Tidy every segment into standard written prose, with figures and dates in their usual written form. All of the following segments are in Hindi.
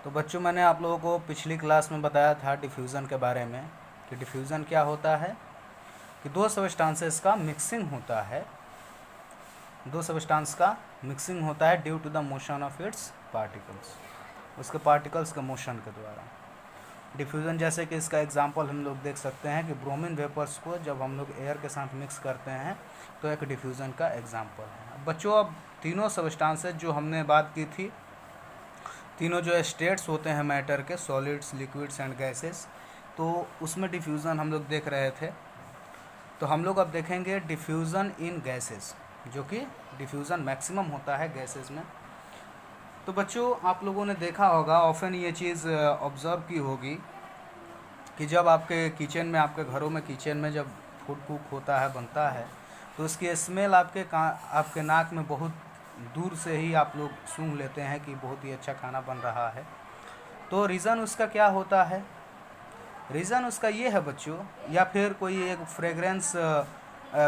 तो बच्चों, मैंने आप लोगों को पिछली क्लास में बताया था डिफ्यूज़न के बारे में कि डिफ्यूज़न क्या होता है कि दो सबस्टांसेस का मिक्सिंग होता है, दो सबस्टांस का मिक्सिंग होता है due to the motion of its particles, उसके पार्टिकल्स के मोशन के द्वारा। डिफ्यूज़न जैसे कि इसका एग्जांपल हम लोग देख सकते हैं कि ब्रोमीन वेपर्स को जब हम लोग एयर के साथ मिक्स करते हैं तो एक डिफ्यूज़न का एग्जांपल है। बच्चों, अब तीनों सबस्टांसेस जो हमने बात की थी, तीनों जो स्टेट्स होते हैं मैटर के, सॉलिड्स, लिक्विड्स एंड गैसेस, तो उसमें डिफ्यूज़न हम लोग देख रहे थे। तो हम लोग अब देखेंगे डिफ्यूज़न इन गैसेस, जो कि डिफ्यूज़न मैक्सिमम होता है गैसेस में। तो बच्चों, आप लोगों ने देखा होगा, ऑफन ये चीज़ ऑब्ज़र्व की होगी कि जब आपके किचन में, आपके घरों में किचन में जब फूड कुक होता है, बनता है, तो उसकी स्मेल आपके नाक में बहुत दूर से ही आप लोग सूंघ लेते हैं कि बहुत ही अच्छा खाना बन रहा है। तो रीज़न उसका क्या होता है? रीज़न उसका ये है बच्चों, या फिर कोई एक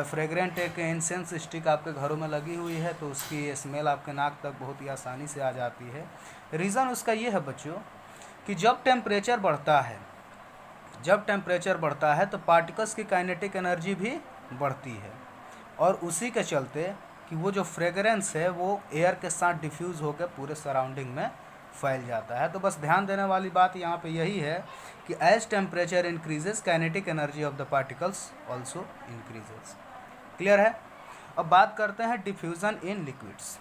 फ्रेगरेंट एक इंसेंस स्टिक आपके घरों में लगी हुई है तो उसकी स्मेल आपके नाक तक बहुत ही आसानी से आ जाती है। रीज़न उसका ये है बच्चों कि जब टेम्परेचर बढ़ता है तो पार्टिकल्स की काइनेटिक एनर्जी भी बढ़ती है, और उसी के चलते कि वो जो फ्रेगरेंस है वो एयर के साथ डिफ्यूज़ होकर पूरे सराउंडिंग में फैल जाता है। तो बस ध्यान देने वाली बात यहाँ पे यही है कि as temperature increases kinetic energy of the particles also increases. Clear है? अब बात करते हैं डिफ्यूज़न इन लिक्विड्स,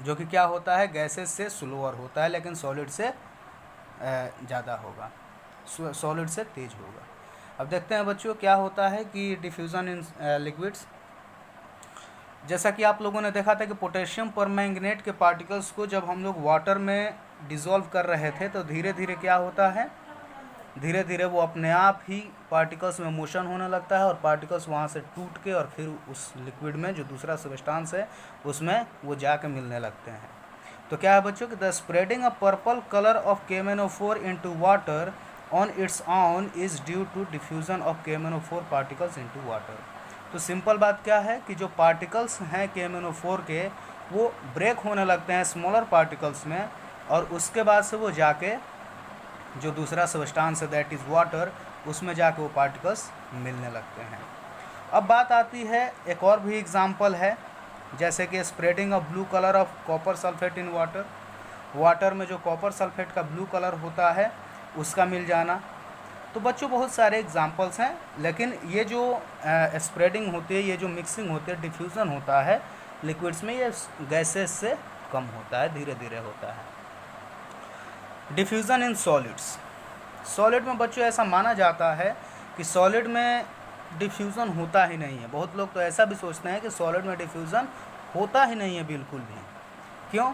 जो कि क्या होता है, गैसेस से स्लोअर होता है लेकिन सॉलिड से ज़्यादा होगा, सॉलिड से तेज होगा। अब देखते हैं बच्चों क्या होता है कि डिफ्यूज़न इन लिक्विड्स। जैसा कि आप लोगों ने देखा था कि पोटेशियम परमैंगनेट के पार्टिकल्स को जब हम लोग वाटर में डिज़ोल्व कर रहे थे तो धीरे धीरे क्या होता है, धीरे धीरे वो अपने आप ही पार्टिकल्स में मोशन होने लगता है और पार्टिकल्स वहाँ से टूट के और फिर उस लिक्विड में जो दूसरा सब्सटेंस है उसमें वो जाके मिलने लगते हैं। तो क्या है बच्चों कि the spreading a purple colour of KMnO4 into water on its on is due to diffusion of KMnO4 particles into water. तो सिंपल बात क्या है कि जो पार्टिकल्स हैं KMnO4 के, वो ब्रेक होने लगते हैं स्मॉलर पार्टिकल्स में, और उसके बाद से वो जाके जो दूसरा सब्सटेंस है दैट इज़ वाटर, उसमें जाके वो पार्टिकल्स मिलने लगते हैं। अब बात आती है, एक और भी एग्जांपल है, जैसे कि spreading of blue colour of copper sulphate in water, water में जो कॉपर सल्फेट का ब्लू कलर होता है उसका मिल जाना। तो बच्चों, बहुत सारे एग्जांपल्स हैं, लेकिन ये जो स्प्रेडिंग होती है, ये जो मिक्सिंग होती है, डिफ्यूज़न होता है लिक्विड्स में, ये गैसेस से कम होता है, धीरे धीरे होता है। डिफ्यूज़न इन सॉलिड्स, सॉलिड में बच्चों ऐसा माना जाता है कि सॉलिड में डिफ्यूज़न होता ही नहीं है। बहुत लोग तो ऐसा भी सोचते हैं कि सॉलिड में डिफ्यूज़न होता ही नहीं है बिल्कुल भी। क्यों?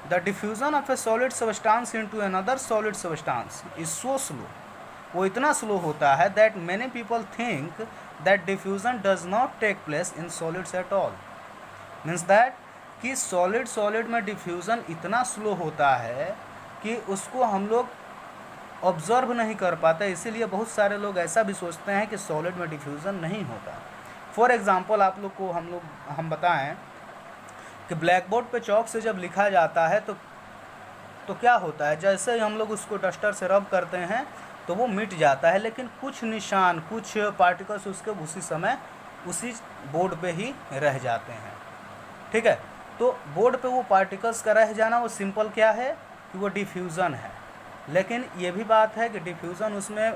The diffusion of a solid substance into another solid substance is so slow, वो इतना स्लो होता है that many people think that diffusion does not take place in solids at all. Means that कि सॉलिड में डिफ्यूज़न इतना स्लो होता है कि उसको हम लोग ऑब्ज़र्व नहीं कर पाते, इसीलिए बहुत सारे लोग ऐसा भी सोचते हैं कि सॉलिड में डिफ्यूज़न नहीं होता। फॉर एग्ज़ाम्पल आप लोग को हम बताएं कि ब्लैक बोर्ड पे चॉक से जब लिखा जाता है तो क्या होता है, जैसे ही हम लोग उसको डस्टर से रब करते हैं तो वो मिट जाता है, लेकिन कुछ निशान, कुछ पार्टिकल्स उसके उसी समय उसी बोर्ड पे ही रह जाते हैं। ठीक है? तो बोर्ड पे वो पार्टिकल्स का रह जाना, वो सिंपल क्या है कि वो डिफ्यूज़न है। लेकिन ये भी बात है कि डिफ्यूज़न उसमें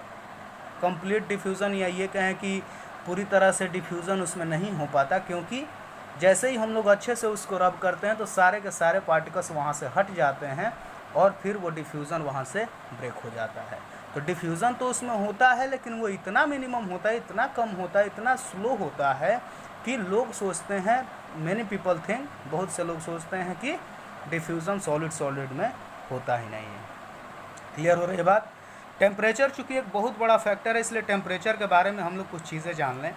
कंप्लीट डिफ्यूज़न, या ये कहें कि पूरी तरह से डिफ्यूज़न उसमें नहीं हो पाता, क्योंकि जैसे ही हम लोग अच्छे से उसको रब करते हैं तो सारे के सारे पार्टिकल्स वहाँ से हट जाते हैं और फिर वो डिफ्यूज़न वहाँ से ब्रेक हो जाता है। तो डिफ्यूज़न तो उसमें होता है, लेकिन वो इतना मिनिमम होता है, इतना कम होता है, इतना स्लो होता है कि लोग सोचते हैं, मैनी पीपल थिंक, बहुत से लोग सोचते हैं कि डिफ्यूज़न सॉलिड में होता ही नहीं है। क्लियर हो रही है बात? टेम्परेचर चूँकि एक बहुत बड़ा फैक्टर है, इसलिए टेम्परेचर के बारे में हम लोग कुछ चीज़ें जान लें।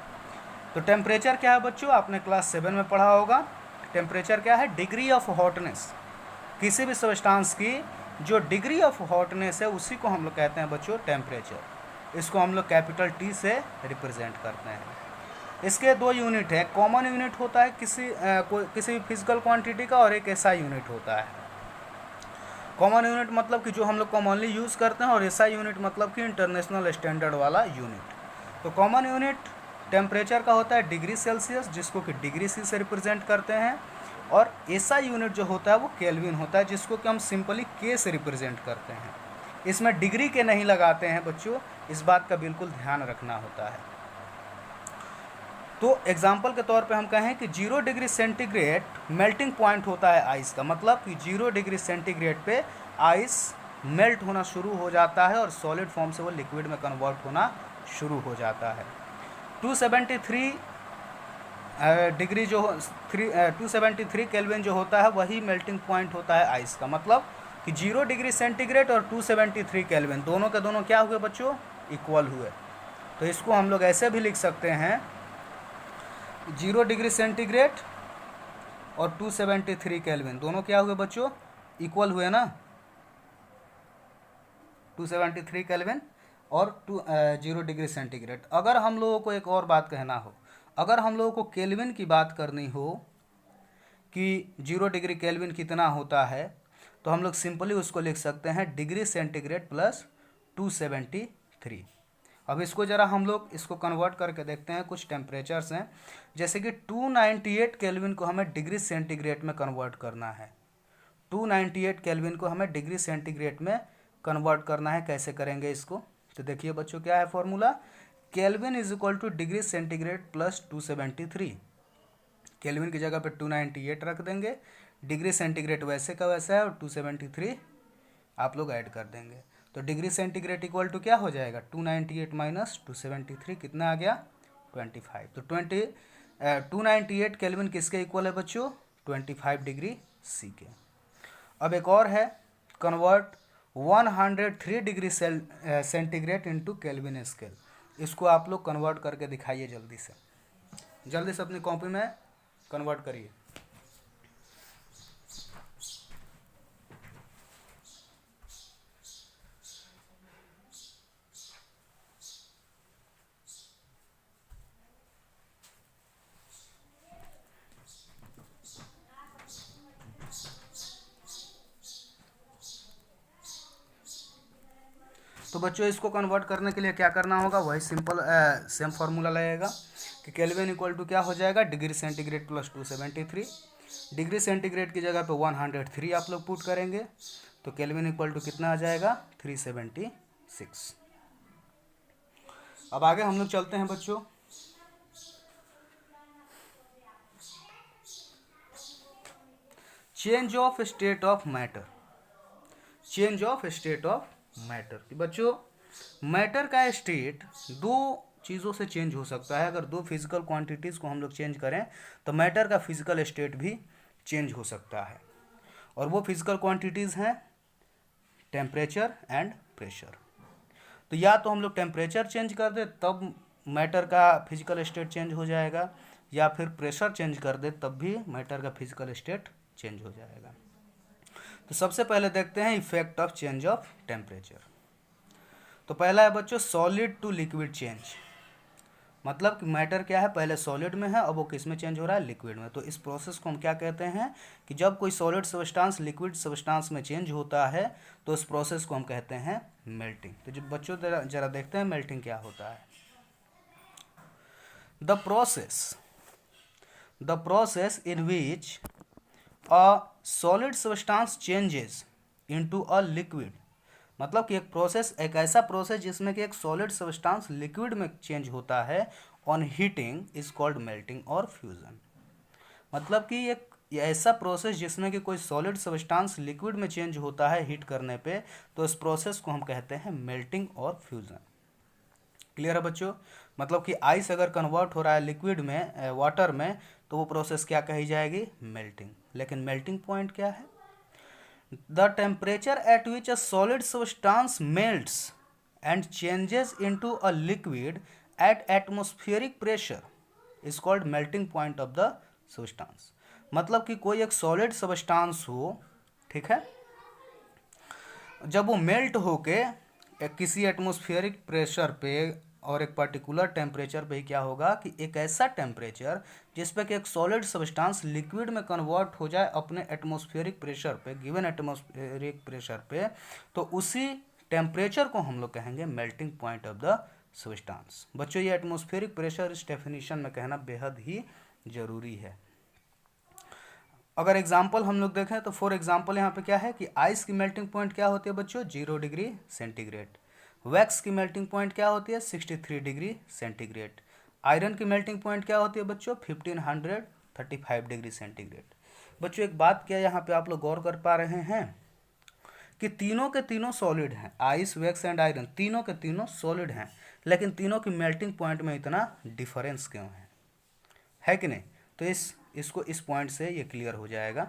तो टेम्परेचर क्या है बच्चों? आपने क्लास 7 में पढ़ा होगा। टेम्परेचर क्या है? डिग्री ऑफ हॉटनेस, किसी भी सब्सटेंस की जो डिग्री ऑफ हॉटनेस है उसी को हम लोग कहते हैं बच्चों टेम्परेचर। इसको हम लोग कैपिटल T से रिप्रेजेंट करते हैं। इसके दो यूनिट है, कॉमन यूनिट होता है किसी भी फिजिकल क्वांटिटी का, और एक SI यूनिट होता है। कॉमन यूनिट मतलब कि जो हम लोग कॉमनली यूज़ करते हैं, और एसआई यूनिट मतलब कि इंटरनेशनल स्टैंडर्ड वाला यूनिट। तो कॉमन यूनिट टेम्परेचर का होता है डिग्री सेल्सियस, जिसको कि डिग्री सी से रिप्रेजेंट करते हैं, और एसआई यूनिट जो होता है वो केल्विन होता है, जिसको कि हम सिंपली के से रिप्रेजेंट करते हैं। इसमें डिग्री के नहीं लगाते हैं बच्चों, इस बात का बिल्कुल ध्यान रखना होता है। तो एग्जाम्पल के तौर पे हम कहें कि 0 डिग्री सेंटीग्रेड मेल्टिंग पॉइंट होता है आइस का, मतलब कि 0 डिग्री सेंटीग्रेड पे आइस मेल्ट होना शुरू हो जाता है और सॉलिड फॉर्म से वो लिक्विड में कन्वर्ट होना शुरू हो जाता है। 273 डिग्री जो 273 केल्विन जो होता है वही मेल्टिंग पॉइंट होता है आइस का, मतलब कि 0 डिग्री सेंटीग्रेड और 273 केल्विन दोनों के दोनों क्या हुए बच्चों, इक्वल हुए। तो इसको हम लोग ऐसे भी लिख सकते हैं, 0 डिग्री सेंटीग्रेड और 273 केल्विन दोनों क्या हुए बच्चों, इक्वल हुए ना। 273 केल्विन और 0 डिग्री सेंटीग्रेड। अगर हम लोगों को एक और बात कहना हो, अगर हम लोगों को केल्विन की बात करनी हो कि 0 डिग्री केल्विन कितना होता है, तो हम लोग सिंपली उसको लिख सकते हैं डिग्री सेंटीग्रेड प्लस 273। अब इसको ज़रा हम लोग इसको कन्वर्ट करके देखते हैं, कुछ टेम्परेचर्स हैं, जैसे कि 298 केल्विन को हमें डिग्री सेंटीग्रेड में कन्वर्ट करना है। 298 केल्विन को हमें डिग्री सेंटीग्रेड में कन्वर्ट करना है। कैसे करेंगे इसको, तो देखिए बच्चों क्या है formula, kelvin is equal two degree centigrade plus 273। Kelvin की जगह पे 298 रख देंगे, डिग्री सेंटीग्रेड वैसे का वैसा है और 273 आप लोग ऐड कर देंगे। तो डिग्री सेंटीग्रेड इक्वल टू क्या हो जाएगा, 298 माइनस 273 कितना आ गया, 25। तो 298 केल्विन किसके इक्वल है बच्चों, 25 डिग्री सी के। अब एक और है, convert 103 degree centigrade into kelvin scale. इसको आप लोग कन्वर्ट करके दिखाइए जल्दी से अपनी कॉपी में कन्वर्ट करिए। तो बच्चों इसको कन्वर्ट करने के लिए क्या करना होगा, वही सिंपल सेम फार्मूला लगेगा कि केल्विन इक्वल टू क्या हो जाएगा, degree centigrade plus 273। Degree centigrade की जगह पे 103 आप लोग पुट करेंगे, तो केल्विन इक्वल टू कितना आ जाएगा, 376। अब आगे हम लोग चलते हैं बच्चों। Change of state of matter. Change of state of matter कि बच्चों मैटर का स्टेट दो चीज़ों से चेंज हो सकता है। अगर दो फिजिकल क्वांटिटीज़ को हम लोग चेंज करें तो मैटर का फिजिकल स्टेट भी चेंज हो सकता है, और वो फिजिकल क्वांटिटीज़ हैं टेम्परेचर एंड प्रेशर। तो या तो हम लोग टेम्परेचर चेंज कर दे तब मैटर का फिजिकल स्टेट चेंज हो जाएगा, या फिर प्रेशर चेंज कर दे तब भी मैटर का फिजिकल स्टेट चेंज हो जाएगा। तो सबसे पहले देखते हैं effect of change of temperature. तो पहला है बच्चों सॉलिड टू लिक्विड चेंज, मतलब कि मैटर क्या है, पहले सॉलिड में है, अब वो किस में चेंज हो रहा है, लिक्विड में। तो इस प्रोसेस को हम क्या कहते हैं कि जब कोई सॉलिड सब्सटेंस लिक्विड सब्सटेंस में चेंज होता है तो इस प्रोसेस को हम कहते हैं मेल्टिंग। तो जब बच्चों जरा देखते हैं मेल्टिंग क्या होता है। The process in which a solid substance changes into a liquid, मतलब कि एक ऐसा प्रोसेस जिसमें कि एक सॉलिड सब्सटेंस लिक्विड में चेंज होता है on heating is called melting और फ्यूजन। मतलब कि एक ऐसा प्रोसेस जिसमें कि कोई सॉलिड सब्सटेंस लिक्विड में चेंज होता है हीट करने पे, तो इस प्रोसेस को हम कहते हैं मेल्टिंग और फ्यूजन। क्लियर है बच्चों, मतलब कि आइस अगर कन्वर्ट हो रहा है लिक्विड में वाटर में, तो वो प्रोसेस क्या कही जाएगी, मेल्टिंग। लेकिन मेल्टिंग पॉइंट क्या है, the temperature at which a solid substance melts and changes into a liquid at atmospheric pressure is called melting point of the substance. मतलब कि कोई एक सॉलिड सब्सटेंस हो, ठीक है, जब वो मेल्ट होके किसी एटमॉस्फेरिक प्रेशर पे और एक पर्टिकुलर टेम्परेचर पे ही क्या होगा कि एक ऐसा टेम्परेचर जिस पे कि एक सॉलिड सब्सटेंस लिक्विड में कन्वर्ट हो जाए अपने एटमॉस्फेरिक प्रेशर पे, गिवन एटमॉस्फेरिक प्रेशर पे, तो उसी टेम्परेचर को हम लोग कहेंगे melting point of the substance. बच्चों ये एटमॉस्फेरिक प्रेशर इस डेफिनेशन में कहना बेहद ही जरूरी है। अगर एग्जाम्पल हम लोग देखें तो फॉर एग्जाम्पल यहाँ पे क्या है कि आइस की मेल्टिंग पॉइंट क्या होती है बच्चों 0 डिग्री सेंटीग्रेड, वैक्स की मेल्टिंग पॉइंट क्या होती है 63 डिग्री सेंटीग्रेड, आयरन की मेल्टिंग पॉइंट क्या होती है बच्चों 1535 डिग्री सेंटीग्रेड। बच्चों एक बात क्या यहाँ पे आप लोग गौर कर पा रहे हैं कि तीनों के तीनों सॉलिड हैं, आइस वैक्स एंड आयरन तीनों के तीनों सॉलिड हैं, लेकिन तीनों की मेल्टिंग पॉइंट में इतना डिफरेंस क्यों है कि नहीं? तो इसको इस पॉइंट से ये क्लियर हो जाएगा।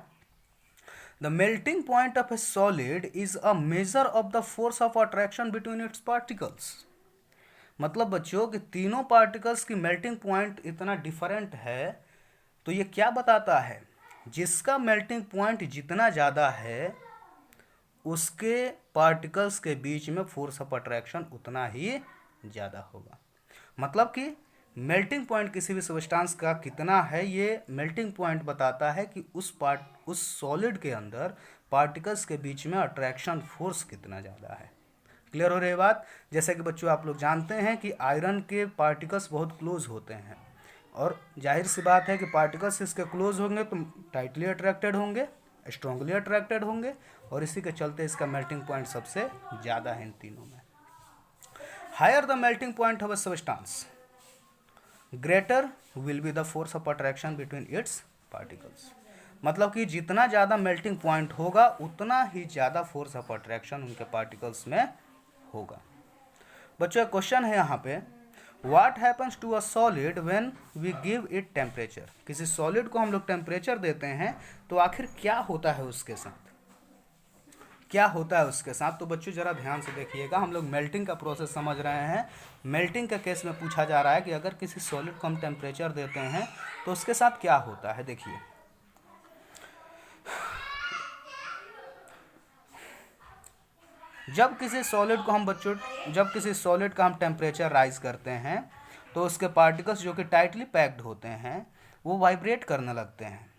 The melting point of a solid is a measure of the force of attraction between its particles. मतलब बच्चों कि तीनों पार्टिकल्स की मेल्टिंग पॉइंट इतना डिफरेंट है, तो ये क्या बताता है? जिसका मेल्टिंग पॉइंट जितना ज़्यादा है उसके पार्टिकल्स के बीच में फोर्स ऑफ अट्रैक्शन उतना ही ज़्यादा होगा। मतलब कि मेल्टिंग पॉइंट किसी भी सब्सटेंस का कितना है, ये मेल्टिंग पॉइंट बताता है कि उस सॉलिड के अंदर पार्टिकल्स के बीच में अट्रैक्शन फोर्स कितना ज़्यादा है। क्लियर हो रही बात? जैसे कि बच्चों आप लोग जानते हैं कि आयरन के पार्टिकल्स बहुत क्लोज होते हैं, और जाहिर सी बात है कि पार्टिकल्स इसके क्लोज होंगे तो टाइटली अट्रैक्टेड होंगे, स्ट्रांगली अट्रैक्टेड होंगे, और इसी के चलते इसका मेल्टिंग पॉइंट सबसे ज़्यादा है इन तीनों में। Higher the melting point of a substance greater will be the force of attraction between its particles. मतलब कि जितना ज़्यादा मेल्टिंग पॉइंट होगा उतना ही ज़्यादा फोर्स ऑफ अट्रैक्शन उनके पार्टिकल्स में होगा। बच्चों एक क्वेश्चन है यहाँ पे, what happens to a solid when we give it temperature. किसी सॉलिड को हम लोग टेम्परेचर देते हैं तो आखिर क्या होता है उसके साथ, क्या होता है उसके साथ? तो बच्चों जरा ध्यान से देखिएगा, हम लोग मेल्टिंग का प्रोसेस समझ रहे हैं। मेल्टिंग के केस में पूछा जा रहा है कि अगर किसी सॉलिड को हम टेम्परेचर देते हैं तो उसके साथ क्या होता है। देखिए जब किसी सॉलिड का हम टेम्परेचर राइज करते हैं तो उसके पार्टिकल्स जो कि टाइटली पैक्ड होते हैं वो वाइब्रेट करने लगते हैं।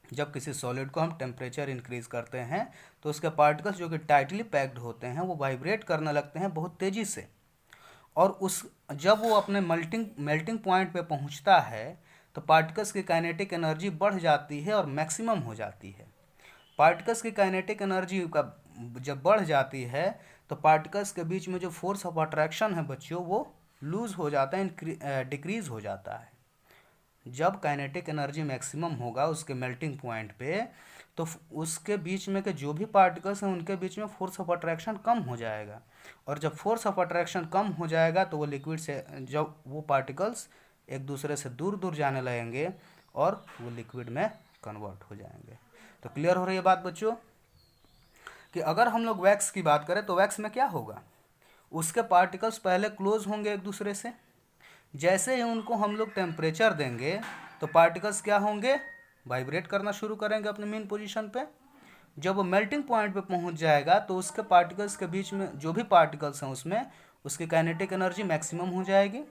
जब किसी सॉलिड को हम टेम्परेचर इंक्रीज करते हैं तो उसके पार्टिकल्स जो कि टाइटली पैक्ड होते हैं वो वाइब्रेट करने लगते हैं बहुत तेज़ी से, और जब वो अपने मेल्टिंग पॉइंट पे पहुंचता है तो पार्टिकल्स की काइनेटिक एनर्जी बढ़ जाती है और मैक्सिमम हो जाती है। पार्टिकल्स की काइनेटिक एनर्जी का जब बढ़ जाती है तो पार्टिकल्स के बीच में जो फोर्स ऑफ अट्रैक्शन है बच्चों वो लूज हो जाता है, डिक्रीज हो जाता है। जब काइनेटिक एनर्जी मैक्सिमम होगा उसके मेल्टिंग पॉइंट पे तो उसके बीच में के जो भी पार्टिकल्स हैं उनके बीच में फोर्स ऑफ अट्रैक्शन कम हो जाएगा, और जब फोर्स ऑफ अट्रैक्शन कम हो जाएगा तो वो लिक्विड से जब वो पार्टिकल्स एक दूसरे से दूर दूर जाने लगेंगे और वो लिक्विड में कन्वर्ट हो जाएंगे। तो क्लियर हो रही है बात बच्चों कि अगर हम लोग वैक्स की बात करें तो वैक्स में क्या होगा, उसके पार्टिकल्स पहले क्लोज होंगे एक दूसरे से, जैसे ही उनको हम लोग टेम्परेचर देंगे तो पार्टिकल्स क्या होंगे, वाइब्रेट करना शुरू करेंगे अपने मेन पोजीशन पे। जब वो मेल्टिंग पॉइंट पे पहुंच जाएगा तो उसके पार्टिकल्स के बीच में जो भी पार्टिकल्स हैं उसमें उसकी काइनेटिक एनर्जी मैक्सिमम हो जाएगी,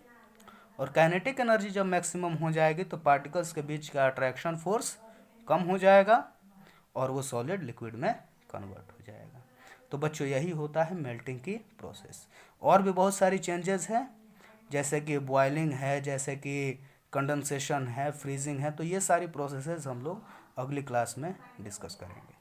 और काइनेटिक एनर्जी जब मैक्सिमम हो जाएगी तो पार्टिकल्स के बीच का अट्रैक्शन फोर्स कम हो जाएगा और वो सॉलिड लिक्विड में कन्वर्ट हो जाएगा। तो बच्चों यही होता है मेल्टिंग की प्रोसेस। और भी बहुत सारी चेंजेस हैं जैसे कि बॉइलिंग है, जैसे कि कंडेंसेशन है, फ्रीजिंग है, तो ये सारी प्रोसेसेस हम लोग अगली क्लास में डिस्कस करेंगे।